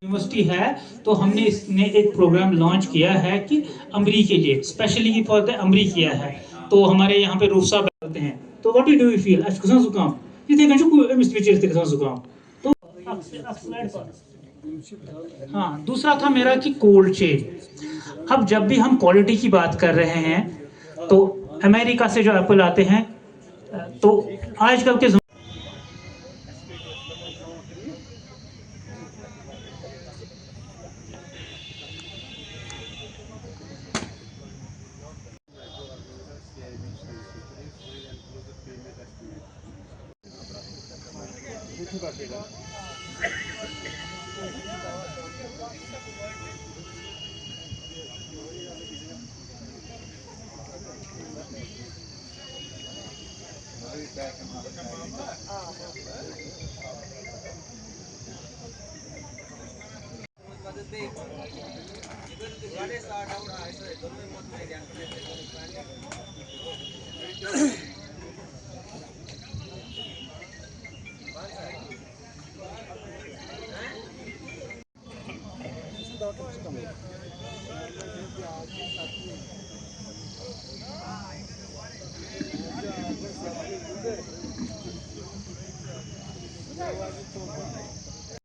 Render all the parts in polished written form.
University है तो हमने इसने एक प्रोग्राम लॉन्च किया है कि अमरी के लिए स्पेशली फॉर द अमरी किया है तो हमारे यहाँ पे रूफ साहब होते हैं तो व्हाट डू यू फील अच्छा गसान जुकाम ये देखो जो अमिस पिक्चर ते गसान जुकाम तो हाँ दूसरा था मेरा कि कोल्ड चेन अब जब भी हम क्वालिटी की बात कर रहे हैं तो अमेरिका से जो एप्पल आते हैं तो आजकल के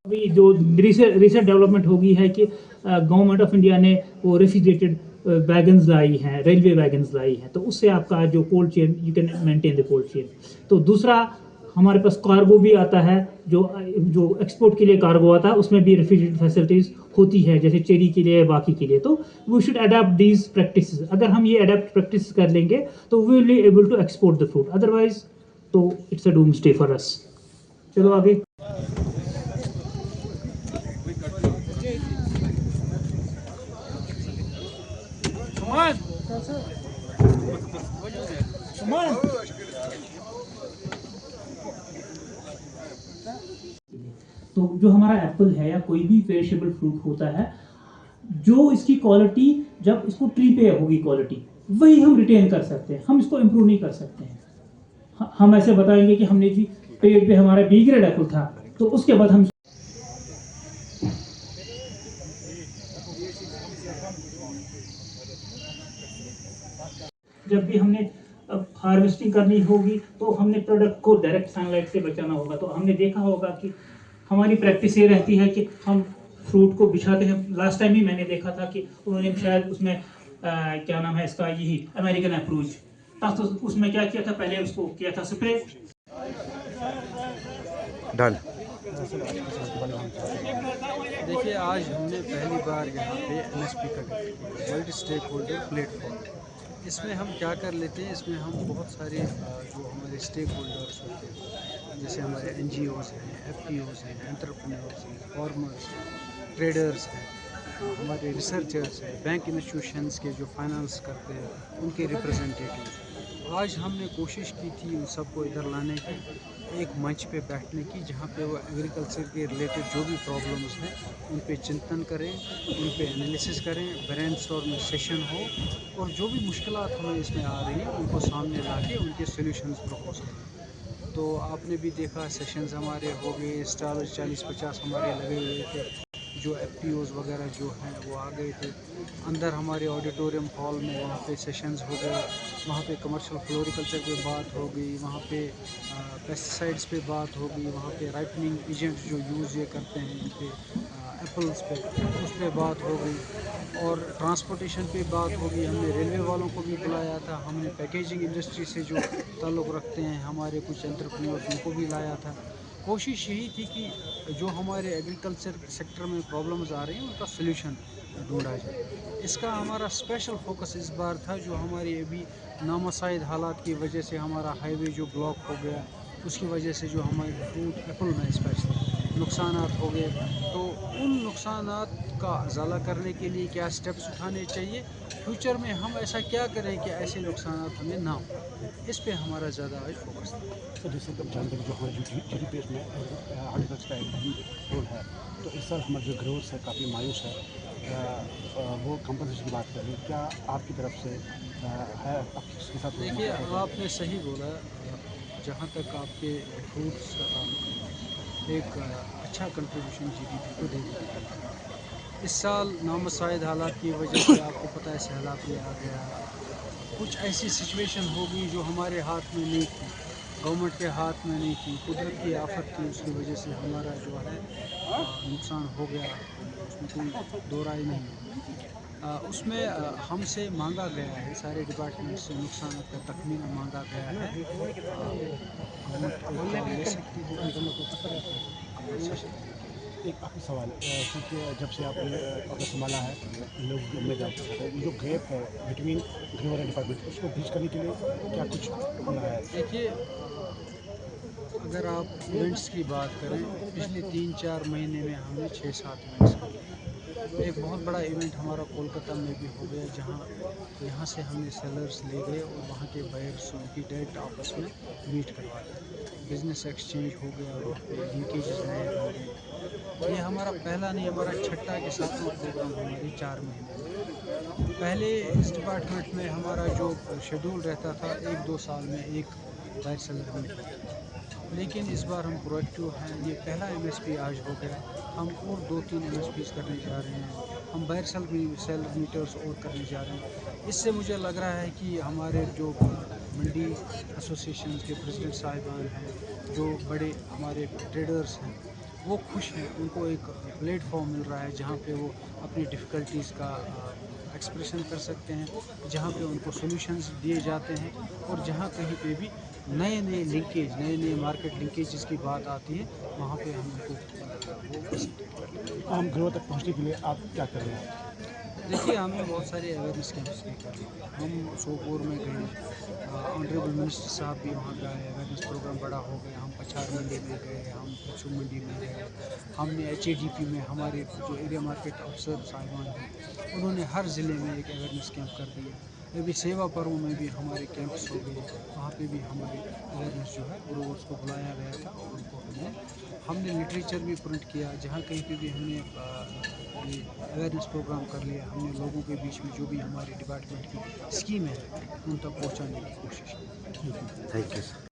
अभी जो रिसेंट डेवलपमेंट होगी है कि गवर्नमेंट ऑफ इंडिया ने वो रेफ्रिजरेटेड वैगन्स लाई हैं रेलवे वैगन्स लाई हैं तो उससे आपका जो cold chain you can maintain the cold chain तो दूसरा हमारे पास कार्गो भी आता है जो एक्सपोर्ट के लिए कार्गो आता है उसमें भी रेफ्रिजरेटेड फैसिलिटीज होती है जैसे चेरी के लिए बाकी के लिए तो we should adapt these practices अगर हम ये अडेप्ट प्रैक्टिस कर लेंगे तो we will be able to export the food otherwise तो it's a doomsday for us चलो आगे तो जो हमारा एप्पल है या कोई भी पेरिशेबल फ्रूट होता है जो इसकी क्वालिटी जब इसको ट्री पे होगी क्वालिटी वही हम रिटेन कर सकते हैं हम इसको इम्प्रूव नहीं कर सकते हैं हम ऐसे बताएंगे कि हमने जी पेड़ पे हमारा बी ग्रेड एप्पल था तो उसके बाद हम जब भी हमने हार्वेस्टिंग करनी होगी तो हमने प्रोडक्ट को डायरेक्ट सनलाइट से बचाना होगा तो हमने देखा होगा कि हमारी प्रैक्टिस ये रहती है कि हम फ्रूट को बिछाते हैं लास्ट टाइम ही मैंने देखा था कि उन्होंने शायद उसमें क्या नाम है इसका यही अमेरिकन अप्रोच तो उसमें क्या किया था पहले उसको किया था स्प्रे डन देखिए आज हमने पहली बार यहाँ पे NSP का मल्टी स्टेक होल्डर प्लेटफॉर्म इसमें हम क्या कर लेते हैं इसमें हम बहुत सारे जो हमारे स्टेक होल्डर्स होते हैं जैसे हमारे NGOs हैं FPOs हैं एंटरप्रेन्योर्स हैं फार्मर्स हैं ट्रेडर्स हैं हमारे रिसर्चर्स हैं बैंक इंस्टीट्यूशंस के जो फाइनेंस करते हैं उनके रिप्रेजेंटेटिव आज हमने कोशिश की थी उन सबको इधर लाने की एक मंच पे बैठने की जहाँ पे वो एग्रीकल्चर के रिलेटेड जो भी प्रॉब्लम्स हैं उन पे चिंतन करें उन पे एनालिसिस करें ब्रेनस्टॉर्मिंग सेशन हो और जो भी मुश्किलात हमें इसमें आ रही हैं उनको सामने ला के उनके सोल्यूशंस प्रपोज करें तो आपने भी देखा सेशंस हमारे हो गए स्टॉल 40-50 हमारे लगे हुए थे जो FPOs वगैरह जो हैं वो आ गए थे अंदर हमारे ऑडिटोरियम हॉल में वहाँ पे सेशंस हो गए वहाँ पे कमर्शियल फ्लोरिकल्चर पे बात हो गई वहाँ पे पेस्टिसाइड्स पे बात हो गई वहाँ पे राइपनिंग एजेंट्स जो यूज़ ये करते हैं इन पे एप्पल्स पे उस पर बात हो गई और ट्रांसपोर्टेशन पे बात हो गई हमने रेलवे वालों को भी बुलाया था हमने पैकेजिंग इंडस्ट्री से जो ताल्लुक़ रखते हैं हमारे कुछ एंटरप्रेन्योर्स उनको भी लाया था कोशिश यही थी कि जो हमारे एग्रीकल्चर सेक्टर में प्रॉब्लम्स आ रही हैं उनका सलूशन ढूंढा जाए इसका हमारा स्पेशल फोकस इस बार था जो हमारी अभी नामसाइद हालात की वजह से हमारा हाईवे जो ब्लॉक हो गया उसकी वजह से जो हमारे फ्रूट एप्पल में स्पेशली नुकसानात हो गए, तो उन नुकसानात का अजाला करने के लिए क्या स्टेप्स उठाने चाहिए, फ्यूचर में हम ऐसा क्या करें कि ऐसे नुकसानात हमें ना हो, इस पे हमारा ज़्यादा आज फोकस था। तो जैसे कि आप जानते हैं जो हमारे जो GDP में हॉर्टिकल्चर का एक अहम रोल है, तो इस साल हमारा जो ग्रोथ है काफ़ी मायूस है। वो कंपनसेशन की बात करें, क्या आपकी तरफ से है, आपके साथ कोई देखिए, मसला है? आपने सही बोला, जहाँ तक आपके फ्रूट्स का ताल्लुक है, एक अच्छा कंट्रीब्यूशन जीडीपी को दे देते हैं। इस साल नामसाइद हालात की वजह से आपको पता है सैलाब भी आ गया, कुछ ऐसी सिचुएशन हो गई जो हमारे हाथ में नहीं थी, गवर्नमेंट के हाथ में नहीं थी, कुदरत की आफत थी, उसकी वजह से हमारा जो है नुकसान हो गया, उसमें कोई दो राय नहीं है। उसमें हमसे मांगा गया है, सारे डिपार्टमेंट से नुकसान का तखमीना मांगा गया है। गवर्नमेंट कोई कॉल ले सकती है कंपनसेशन देने के लिए। एक आखिरी सवाल, क्योंकि जब से आपने ऑफिस संभाला है, लोग उम्मीद आपके साथ है, ये जो गैप है बिटवीन ग्रोवर एंड डिपार्टमेंट, उसको ब्रिज करने के लिए क्या कुछ हो रहा है? देखिए, अगर आप इवेंट्स की बात करें, पिछले 3-4 महीने में हमने 6-7 इवेंट्स किए। एक बहुत बड़ा इवेंट हमारा कोलकाता में भी हो गया, जहाँ यहाँ से हमने सेलर्स ले गए और वहाँ के बायर्स उनकी डायरेक्ट आपस में मीट करवाया, बिजनेस एक्सचेंज हो गया, वहाँ पे लिंकेजेस नए बन गए। ये हमारा पहला नहीं, हमारा छठा के सातवां प्रोग्राम हमारे 4 महीने में। पहले इस डिपार्टमेंट में हमारा जो शेड्यूल रहता था, 1-2 साल में एक बायर सेलर मीट होता था, लेकिन इस बार हम प्रोएक्टिव हैं, ये पहला एमएसपी आज हो गया, हम और 2-3 एमएसपीज़ करने जा रहे हैं, हम बायर सेलर मीटर्स और करने जा रहे हैं। इससे मुझे लग रहा है कि हमारे जो मंडी एसोसिएशन के प्रेसिडेंट साहिबान हैं, जो बड़े हमारे ट्रेडर्स हैं, वो खुश हैं, उनको एक प्लेटफॉर्म मिल रहा है जहाँ पे वो अपनी डिफ़िकल्टीज़ का एक्सप्रेशन कर सकते हैं, जहाँ पे उनको सॉल्यूशंस दिए जाते हैं, और जहाँ कहीं पे भी नए लिंकेज, नए मार्केट लिंकेजेस की बात आती है, वहाँ पे हम उनको वो फैसिलिटेट करते हैं। आम ग्रोवर तक पहुँचने के लिए आप क्या कर रहे हैं? देखिए, हमने बहुत सारे अवेयरनेस कैंप्स भी कर लिए, हम सोपोर में गए, ऑनरेबल मिनिस्टर साहब भी वहाँ पे आए, अवेयरनेस प्रोग्राम बड़ा हो गया, हम पछार मंडी में गए, हम पिछू मंडी में गए, हमने HADP में हमारे जो एरिया मार्केट अफसर साहिबान हैं, उन्होंने हर ज़िले में एक अवेयरनेस कैंप कर दिया। अभी सेवा पर्व में भी हमारे कैंप्स हो गए, वहाँ पे भी हमारी अवेयरनेस जो है ग्रोवर्स को बुलाया गया था, और उनको हमने लिटरेचर भी प्रिंट किया, जहाँ कहीं पे भी हमने ये अवेयरनेस प्रोग्राम कर लिया, हमने लोगों के बीच में जो भी हमारे डिपार्टमेंट की स्कीमें हैं उन तक पहुँचाने की कोशिश की। Thank you sir.